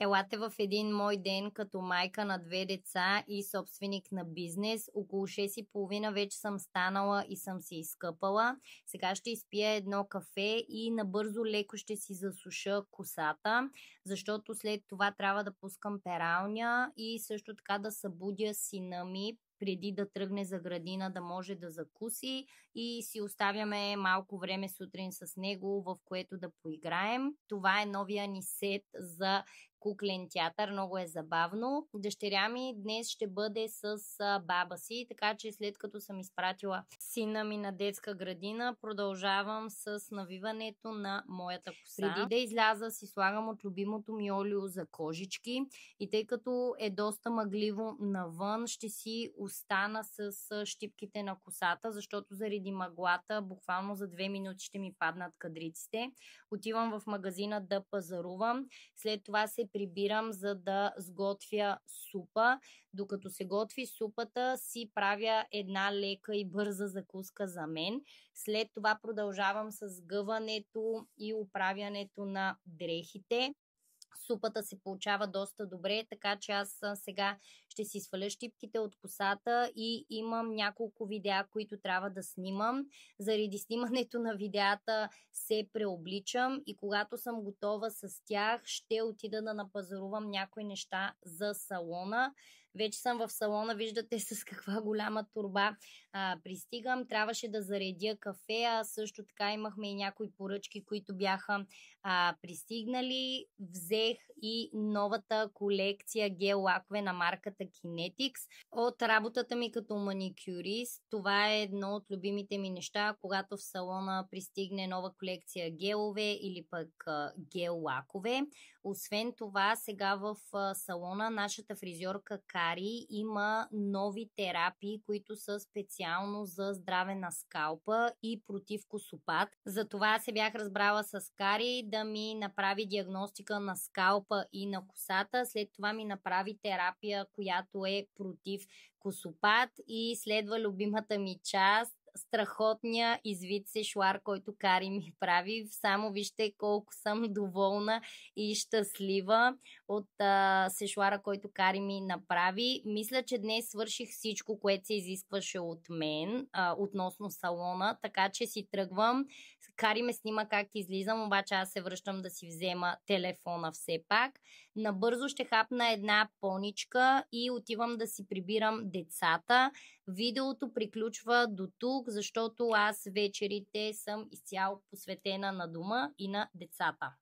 Елате в един мой ден като майка на 2 деца и собственик на бизнес. Около 6:30 вече съм станала и съм се изкъпала. Сега ще изпия едно кафе и набързо леко ще си засуша косата, защото след това трябва да пускам пералня и също така да събудя сина ми преди да тръгне за градина, да може да закуси и си оставяме малко време сутрин с него, в което да поиграем. Това е новия ни сет за куклен театър, много е забавно. Дъщеря ми днес ще бъде с баба си, така че след като съм изпратила сина ми на детска градина, продължавам с навиването на моята коса. Преди да изляза си слагам от любимото ми олио за кожички и тъй като е доста мъгливо навън, ще си остана с щипките на косата, защото заради мъглата буквално за 2 минути ще ми паднат кадриците. Отивам в магазина да пазарувам, след това се прибирам, за да сготвя супа. Докато се готви супата, си правя една лека и бърза закуска за мен. След това продължавам с гъването и оправянето на дрехите. Супата се получава доста добре, така че аз сега ще си сваля щипките от косата и имам няколко видеа, които трябва да снимам. Заради снимането на видеата се преобличам и когато съм готова с тях, ще отида да напазарувам някои неща за салона. Вече съм в салона, виждате с каква голяма торба пристигам. Трябваше да заредя кафе, а също така имахме и някои поръчки, които бяха пристигнали. Взех и новата колекция гел лакове на марката Kinetics. От работата ми като маникюрист, това е едно от любимите ми неща, когато в салона пристигне нова колекция гелове или пък гел лакове. Освен това, сега в салона нашата фризьорка Кари има нови терапии, които са специално за здраве на скалпа и против косопат. Затова се бях разбрала с Кари да ми направи диагностика на скалпа и на косата. След това ми направи терапия, която е против косопат и следва любимата ми част, страхотния извит сешуар, който Кари ми прави. Само вижте колко съм доволна и щастлива от сешуара, който Кари ми направи. Мисля, че днес свърших всичко, което се изискваше от мен относно салона, така че си тръгвам. Кари ме снима как излизам, обаче аз се връщам да си взема телефона все пак. Набързо ще хапна една поничка и отивам да си прибирам децата. Видеото приключва до тук, защото аз вечерите съм изцяло посветена на дома и на децата.